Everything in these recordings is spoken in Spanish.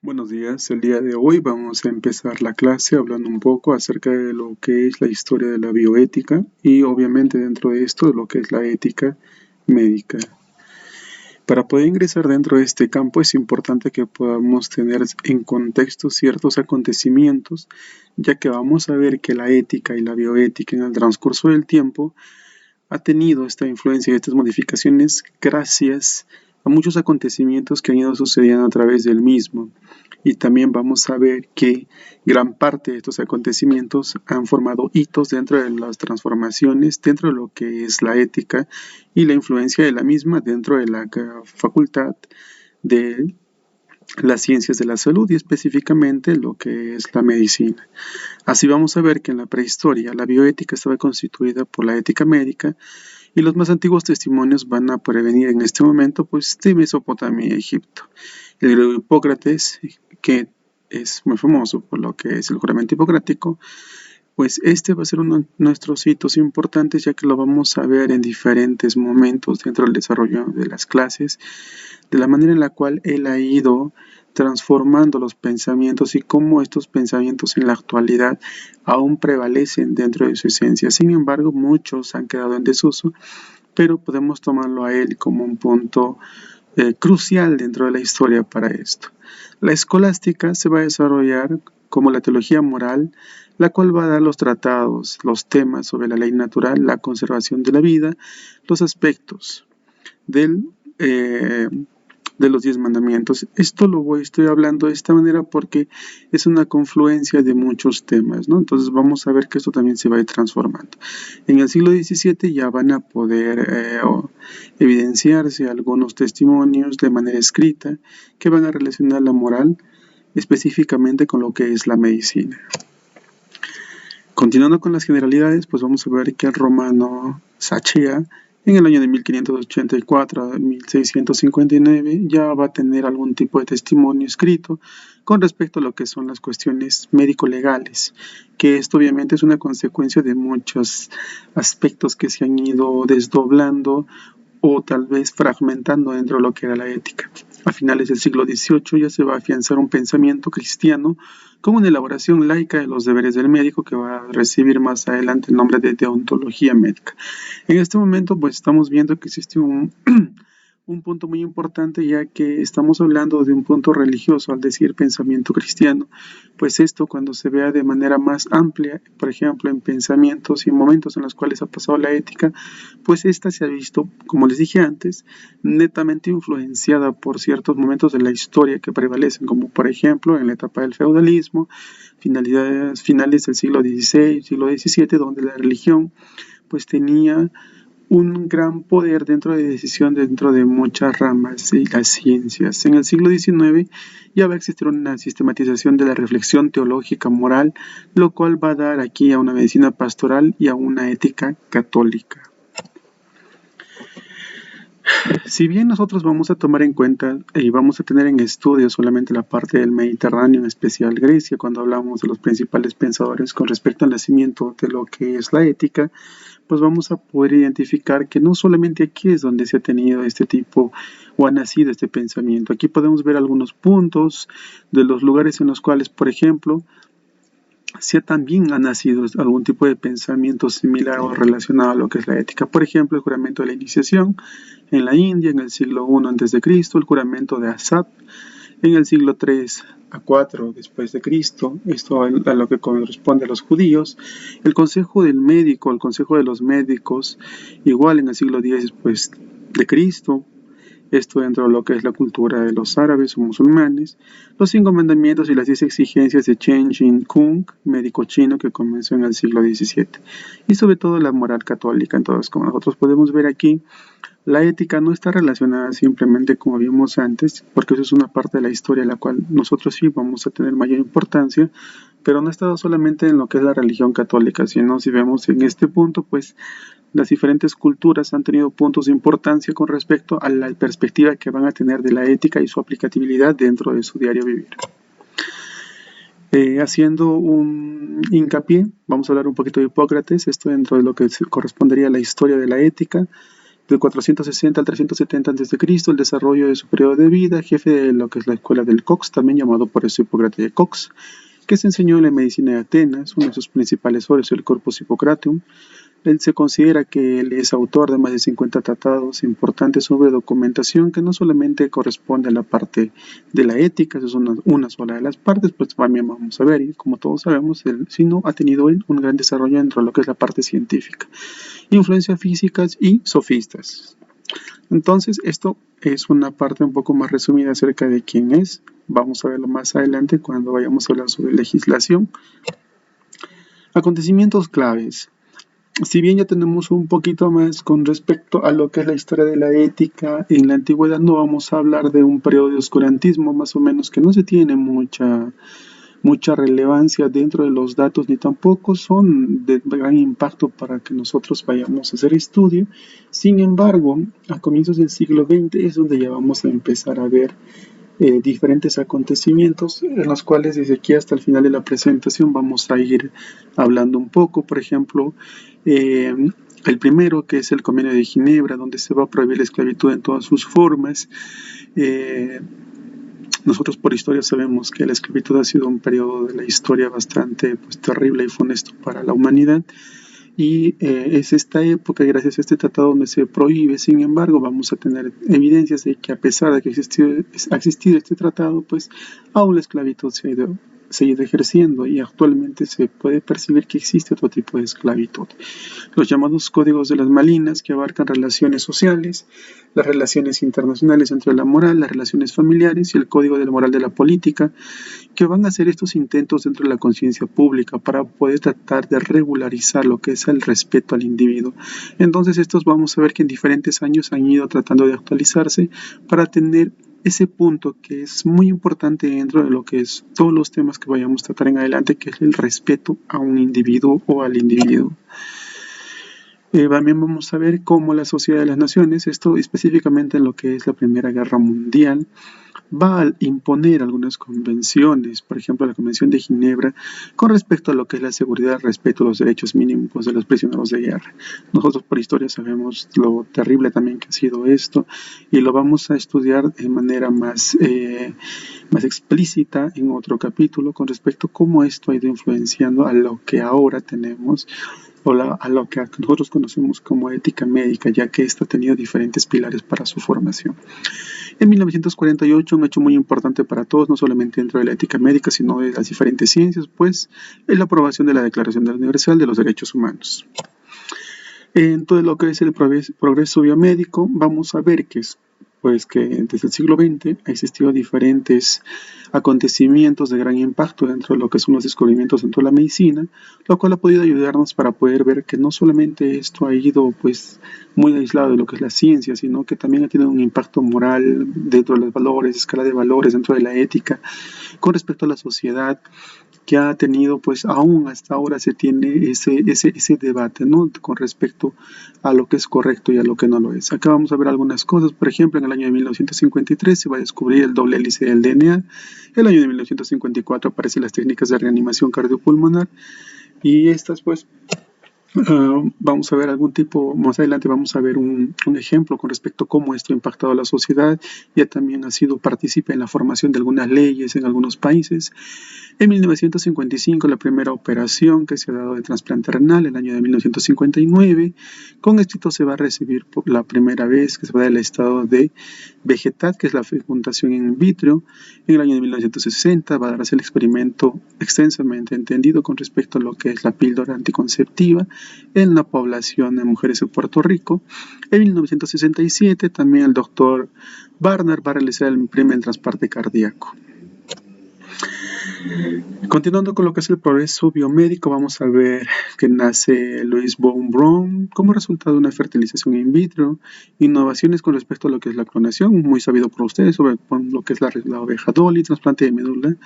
Buenos días, el día de hoy vamos a empezar la clase hablando un poco acerca de lo que es la historia de la bioética y obviamente dentro de esto lo que es la ética médica. Para poder ingresar dentro de este campo es importante que podamos tener en contexto ciertos acontecimientos, ya que vamos a ver que la ética y la bioética en el transcurso del tiempo ha tenido esta influencia y estas modificaciones gracias a muchos acontecimientos que han ido sucediendo a través del mismo. Y también vamos a ver que gran parte de estos acontecimientos han formado hitos dentro de las transformaciones, dentro de lo que es la ética y la influencia de la misma dentro de la facultad de las ciencias de la salud y específicamente lo que es la medicina. Así vamos a ver que en la prehistoria la bioética estaba constituida por la ética médica y los más antiguos testimonios van a prevenir en este momento pues de Mesopotamia y Egipto. El griego Hipócrates, que es muy famoso por lo que es el juramento hipocrático, pues este va a ser uno de nuestros hitos importantes, ya que lo vamos a ver en diferentes momentos dentro del desarrollo de las clases, de la manera en la cual él ha ido transformando los pensamientos y cómo estos pensamientos en la actualidad aún prevalecen dentro de su esencia. Sin embargo, muchos han quedado en desuso, pero podemos tomarlo a él como un punto crucial dentro de la historia para esto. La escolástica se va a desarrollar como la teología moral, la cual va a dar los tratados, los temas sobre la ley natural, la conservación de la vida, los aspectos del, de los 10 mandamientos. Esto estoy hablando de esta manera porque es una confluencia de muchos temas, ¿no? Entonces vamos a ver que esto también se va a ir transformando. En el siglo XVII ya van a poder evidenciarse algunos testimonios de manera escrita que van a relacionar la moral específicamente con lo que es la medicina. Continuando con las generalidades, pues vamos a ver que el romano Sacchea en el año de 1584 a 1659 ya va a tener algún tipo de testimonio escrito con respecto a lo que son las cuestiones médico-legales, que esto obviamente es una consecuencia de muchos aspectos que se han ido desdoblando o tal vez fragmentando dentro de lo que era la ética. A finales del siglo XVIII ya se va a afianzar un pensamiento cristiano con una elaboración laica de los deberes del médico que va a recibir más adelante el nombre de deontología médica. En este momento pues estamos viendo que existe un punto muy importante, ya que estamos hablando de un punto religioso al decir pensamiento cristiano, pues esto cuando se vea de manera más amplia, por ejemplo en pensamientos y momentos en los cuales ha pasado la ética, pues esta se ha visto, como les dije antes, netamente influenciada por ciertos momentos de la historia que prevalecen, como por ejemplo en la etapa del feudalismo, finales del siglo XVI, siglo XVII, donde la religión pues tenía un gran poder dentro de decisión dentro de muchas ramas y las ciencias. En el siglo XIX ya va a existir una sistematización de la reflexión teológica moral, lo cual va a dar aquí a una medicina pastoral y a una ética católica. Si bien nosotros vamos a tomar en cuenta y vamos a tener en estudio solamente la parte del Mediterráneo, en especial Grecia, cuando hablamos de los principales pensadores con respecto al nacimiento de lo que es la ética, pues vamos a poder identificar que no solamente aquí es donde se ha tenido este tipo o ha nacido este pensamiento. Aquí podemos ver algunos puntos de los lugares en los cuales, por ejemplo, también ha nacido algún tipo de pensamiento similar o relacionado a lo que es la ética. Por ejemplo, el juramento de la iniciación en la India en el siglo I a.C., el juramento de Asap en el siglo III a 4 después de Cristo, esto a lo que corresponde a los judíos, el consejo del médico, el consejo de los médicos, igual en el siglo X después de Cristo, esto dentro de lo que es la cultura de los árabes o musulmanes, los 5 mandamientos y las 10 exigencias de Chen Jin Kung, médico chino que comenzó en el siglo XVII, y sobre todo la moral católica. Entonces, como nosotros podemos ver aquí, la ética no está relacionada simplemente como vimos antes, porque eso es una parte de la historia en la cual nosotros sí vamos a tener mayor importancia, pero no ha estado solamente en lo que es la religión católica, sino si vemos en este punto, pues las diferentes culturas han tenido puntos de importancia con respecto a la perspectiva que van a tener de la ética y su aplicabilidad dentro de su diario vivir. Haciendo un hincapié, vamos a hablar un poquito de Hipócrates, esto dentro de lo que correspondería a la historia de la ética. Del 460 al 370 a.C., el desarrollo de su periodo de vida, jefe de lo que es la escuela del Cox, también llamado por eso Hipócrates de Cox, que se enseñó en la medicina de Atenas. Uno de sus principales obras es el Corpus Hippocraticum. Él se considera que él es autor de más de 50 tratados importantes sobre documentación que no solamente corresponde a la parte de la ética, esa es una sola de las partes, pues también vamos a ver, y como todos sabemos, él sino ha tenido él un gran desarrollo dentro de lo que es la parte científica, influencias físicas y sofistas. Entonces, esto es una parte un poco más resumida acerca de quién es. Vamos a verlo más adelante cuando vayamos a hablar sobre legislación. Acontecimientos claves. Si bien ya tenemos un poquito más con respecto a lo que es la historia de la ética en la antigüedad, no vamos a hablar de un periodo de oscurantismo más o menos que no se tiene mucha relevancia dentro de los datos ni tampoco son de gran impacto para que nosotros vayamos a hacer estudio. Sin embargo, a comienzos del siglo XX es donde ya vamos a empezar a ver diferentes acontecimientos en los cuales desde aquí hasta el final de la presentación vamos a ir hablando un poco. Por ejemplo, el primero, que es el Convenio de Ginebra, donde se va a prohibir la esclavitud en todas sus formas. Nosotros por historia sabemos que la esclavitud ha sido un periodo de la historia bastante terrible y funesto para la humanidad. Y es esta época, gracias a este tratado, donde se prohíbe. Sin embargo, vamos a tener evidencias de que a pesar de que ha existido este tratado, pues aún la esclavitud se ha ido ejerciendo y actualmente se puede percibir que existe otro tipo de esclavitud. Los llamados códigos de las Malinas, que abarcan relaciones sociales, las relaciones internacionales entre la moral, las relaciones familiares y el código de la moral de la política, que van a hacer estos intentos dentro de la conciencia pública para poder tratar de regularizar lo que es el respeto al individuo. Entonces estos vamos a ver que en diferentes años han ido tratando de actualizarse para tener ese punto que es muy importante dentro de lo que es todos los temas que vayamos a tratar en adelante, que es el respeto a un individuo o al individuo. También vamos a ver cómo la Sociedad de las Naciones, esto específicamente en lo que es la Primera Guerra Mundial, va a imponer algunas convenciones, por ejemplo la Convención de Ginebra, con respecto a lo que es la seguridad, respeto a los derechos mínimos de los prisioneros de guerra. Nosotros por historia sabemos lo terrible también que ha sido esto y lo vamos a estudiar de manera más explícita en otro capítulo con respecto a cómo esto ha ido influenciando a lo que ahora tenemos a lo que nosotros conocemos como ética médica, ya que esta ha tenido diferentes pilares para su formación. En 1948, un hecho muy importante para todos, no solamente dentro de la ética médica, sino de las diferentes ciencias, pues es la aprobación de la Declaración Universal de los Derechos Humanos. En todo lo que es el progreso biomédico, vamos a ver que desde el siglo XX ha existido diferentes acontecimientos de gran impacto dentro de lo que son los descubrimientos dentro de la medicina, lo cual ha podido ayudarnos para poder ver que no solamente esto ha ido muy aislado de lo que es la ciencia, sino que también ha tenido un impacto moral dentro de los valores, escala de valores, dentro de la ética, con respecto a la sociedad, que ha tenido, aún hasta ahora se tiene ese debate, ¿no? Con respecto a lo que es correcto y a lo que no lo es. Acá vamos a ver algunas cosas. Por ejemplo, en el año de 1953 se va a descubrir el doble hélice del DNA. En el año de 1954 aparecen las técnicas de reanimación cardiopulmonar. Y estas, vamos a ver más adelante vamos a ver un ejemplo con respecto a cómo esto ha impactado a la sociedad. Ya también ha sido partícipe en la formación de algunas leyes en algunos países. En 1955, la primera operación que se ha dado de trasplante renal, en el año de 1959, con éxito se va a recibir por la primera vez que se va a dar el estado de vegetal, que es la fecundación in vitro. En el año de 1960 va a darse el experimento extensamente entendido con respecto a lo que es la píldora anticonceptiva en la población de mujeres en Puerto Rico. En 1967 también el doctor Barnard va a realizar el primer trasplante cardíaco. Continuando con lo que es el progreso biomédico, vamos a ver que nace Louis von Braun como resultado de una fertilización in vitro, innovaciones con respecto a lo que es la clonación, muy sabido por ustedes, sobre lo que es la oveja Dolly, trasplante de médula,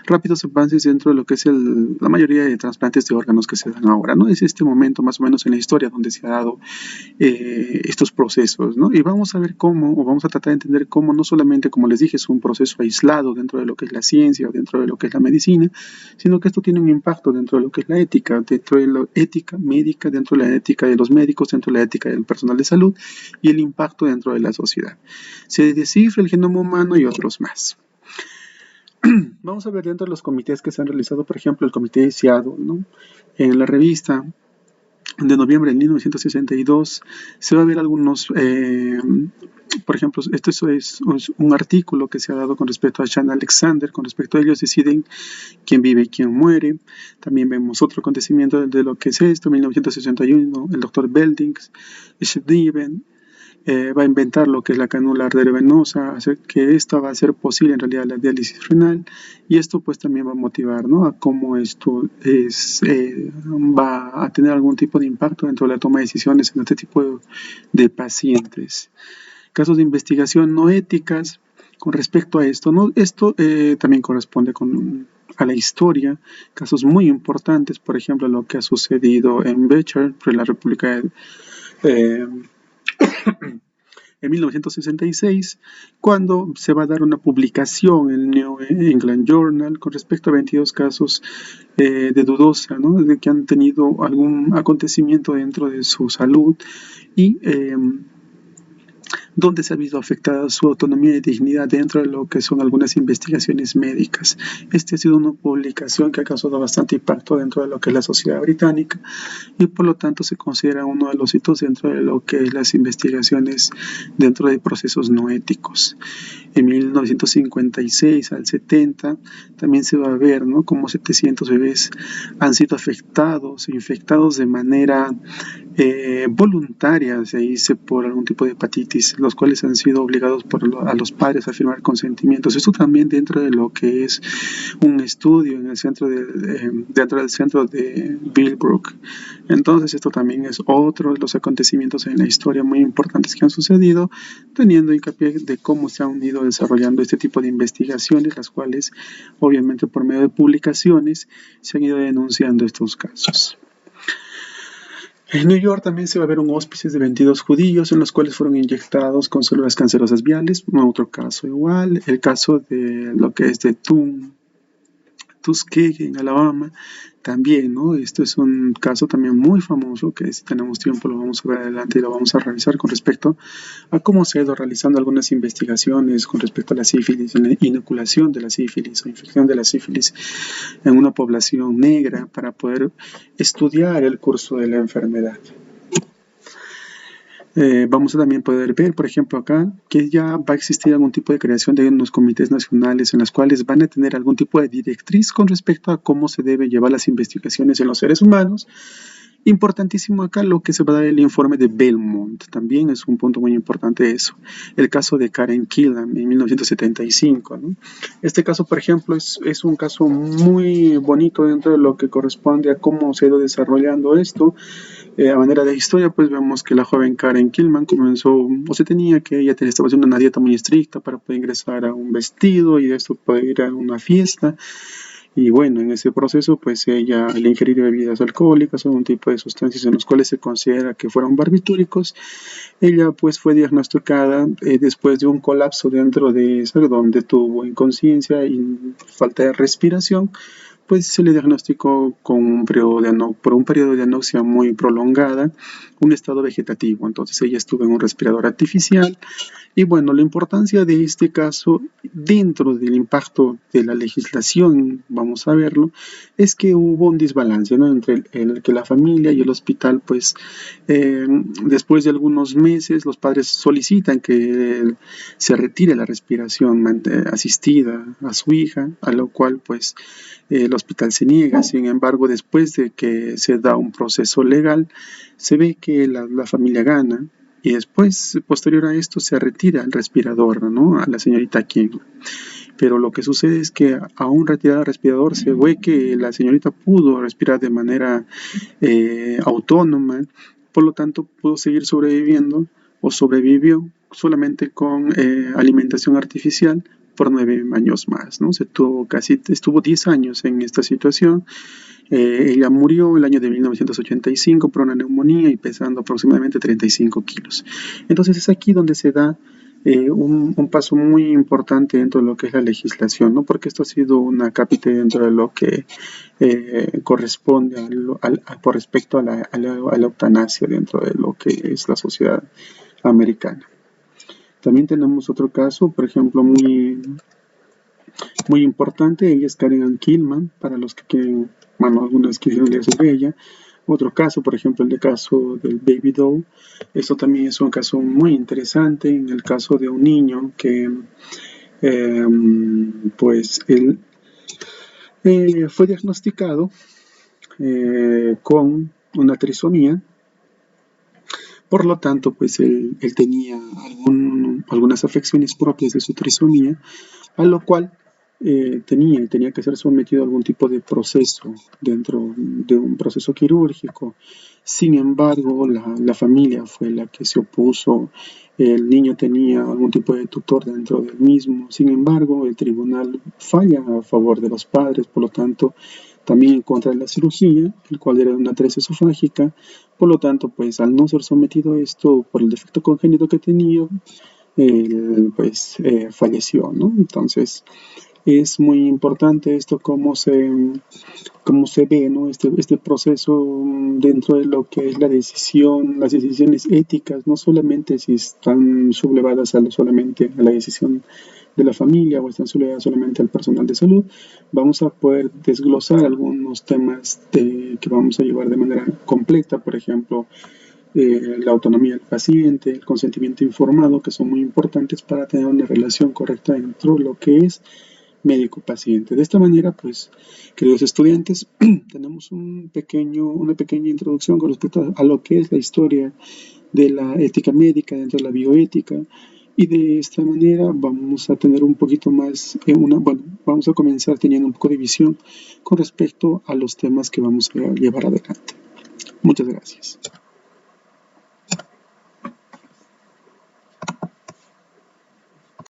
rápidos avances dentro de lo que es la mayoría de trasplantes de órganos que se dan ahora, ¿no? Es este momento más o menos en la historia donde se ha dado estos procesos, ¿no? Y vamos a ver vamos a tratar de entender cómo no solamente, como les dije, es un proceso aislado dentro de lo que es la ciencia o dentro de lo que es la medicina, sino que esto tiene un impacto dentro de lo que es la ética, dentro de la ética médica, dentro de la ética de los médicos, dentro de la ética del personal de salud y el impacto dentro de la sociedad. Se descifra el genoma humano y otros más. Vamos a ver dentro de los comités que se han realizado, por ejemplo, el comité de Seattle, ¿no? En la revista de noviembre de 1962 se va a ver algunos, por ejemplo, esto es un artículo que se ha dado con respecto a Sean Alexander, con respecto a ellos deciden quién vive y quién muere. También vemos otro acontecimiento de lo que es esto, 1961, el doctor Beldings, Steven, va a inventar lo que es la cánula arteriovenosa, hacer que esta va a ser posible en realidad la diálisis renal, y esto pues también va a motivar, ¿no?, a cómo esto va a tener algún tipo de impacto dentro de la toma de decisiones en este tipo de pacientes. Casos de investigación no éticas con respecto a esto, ¿no? Esto también corresponde a la historia, casos muy importantes, por ejemplo, lo que ha sucedido en Becher, en la República en 1966, cuando se va a dar una publicación en el New England Journal con respecto a 22 casos de dudosa, ¿no?, de que han tenido algún acontecimiento dentro de su salud y donde se ha visto afectada su autonomía y dignidad dentro de lo que son algunas investigaciones médicas. Esta ha sido una publicación que ha causado bastante impacto dentro de lo que es la sociedad británica y por lo tanto se considera uno de los hitos dentro de lo que es las investigaciones dentro de procesos no éticos. En 1956 al 70 también se va a ver, ¿no?, cómo 700 bebés han sido afectados, infectados de manera voluntaria, se dice, por algún tipo de hepatitis, los cuales han sido obligados a los padres a firmar consentimientos. Esto también dentro de lo que es un estudio en el centro dentro del centro de Billbrook. Entonces esto también es otro de los acontecimientos en la historia muy importantes que han sucedido, teniendo hincapié de cómo se han ido desarrollando este tipo de investigaciones, las cuales obviamente por medio de publicaciones se han ido denunciando estos casos. En New York también se va a ver un hospice de 22 judíos en los cuales fueron inyectados con células cancerosas viales. Otro caso igual, el caso de lo que es de Tuskegee en Alabama, también, ¿no? Esto es un caso también muy famoso que si tenemos tiempo lo vamos a ver adelante y lo vamos a revisar con respecto a cómo se ha ido realizando algunas investigaciones con respecto a la sífilis, inoculación de la sífilis o infección de la sífilis en una población negra para poder estudiar el curso de la enfermedad. Vamos a también poder ver, por ejemplo, acá, que ya va a existir algún tipo de creación de unos comités nacionales en los cuales van a tener algún tipo de directriz con respecto a cómo se deben llevar las investigaciones en los seres humanos. Importantísimo acá lo que se va a dar el informe de Belmont, también es un punto muy importante eso. El caso de Karen Killam en 1975, ¿no? Este caso, por ejemplo, es un caso muy bonito dentro de lo que corresponde a cómo se ha ido desarrollando esto. A manera de historia, pues vemos que la joven Karen Killam comenzó, ella estaba haciendo una dieta muy estricta para poder ingresar a un vestido y de esto poder ir a una fiesta. Y bueno, en ese proceso, pues ella, al ingerir bebidas alcohólicas o un tipo de sustancias en los cuales se considera que fueron barbitúricos, ella pues fue diagnosticada después de un colapso dentro de esa, donde tuvo inconsciencia y falta de respiración. Pues se le diagnosticó por un periodo de anoxia muy prolongada, un estado vegetativo. Entonces ella estuvo en un respirador artificial. Y bueno, la importancia de este caso dentro del impacto de la legislación, vamos a verlo, es que hubo un desbalance, ¿no?, entre el que la familia y el hospital, pues después de algunos meses los padres solicitan que se retire la respiración asistida a su hija, a lo cual pues el hospital se niega. Sin embargo, después de que se da un proceso legal, se ve que la familia gana. Y después, posterior a esto, se retira el respirador, ¿no?, a la señorita King. Pero lo que sucede es que aún retirado el respirador, se ve que la señorita pudo respirar de manera autónoma, por lo tanto pudo seguir sobreviviendo o sobrevivió solamente con alimentación artificial por 9 años más, ¿no? Estuvo 10 años en esta situación. Ella murió el año de 1985 por una neumonía y pesando aproximadamente 35 kilos. Entonces es aquí donde se da un paso muy importante dentro de lo que es la legislación, ¿no? Porque esto ha sido una cápita dentro de lo que corresponde por respecto a la eutanasia dentro de lo que es la sociedad americana. También tenemos otro caso, por ejemplo, muy importante. Ella es Karen Ann Killman, para los que quieren, bueno, algunos quisieron leer sobre ella. Otro caso, por ejemplo, el caso del Baby Doll. Esto también es un caso muy interesante, en el caso de un niño que, pues, él fue diagnosticado con una trisomía. Por lo tanto, pues él tenía algunas afecciones propias de su trisomía, a lo cual tenía que ser sometido a algún tipo de proceso dentro de un proceso quirúrgico. Sin embargo, la familia fue la que se opuso. El niño tenía algún tipo de tutor dentro del mismo. Sin embargo, el tribunal falla a favor de los padres, por lo tanto, también en contra de la cirugía, el cual era una atresia esofágica. Por lo tanto, pues al no ser sometido a esto por el defecto congénito que tenía, él pues falleció, ¿no? Entonces, es muy importante esto, cómo se ve, ¿no? Este proceso dentro de lo que es la decisión, las decisiones éticas, no solamente si están sublevadas solamente a la decisión de la familia o están sublevadas solamente al personal de salud. Vamos a poder desglosar algunos temas que vamos a llevar de manera completa, por ejemplo, la autonomía del paciente, el consentimiento informado, que son muy importantes para tener una relación correcta dentro de lo que es médico-paciente. De esta manera, pues, queridos estudiantes, tenemos una pequeña introducción con respecto a lo que es la historia de la ética médica dentro de la bioética, y de esta manera vamos a tener un poquito más, vamos a comenzar teniendo un poco de visión con respecto a los temas que vamos a llevar adelante. Muchas gracias.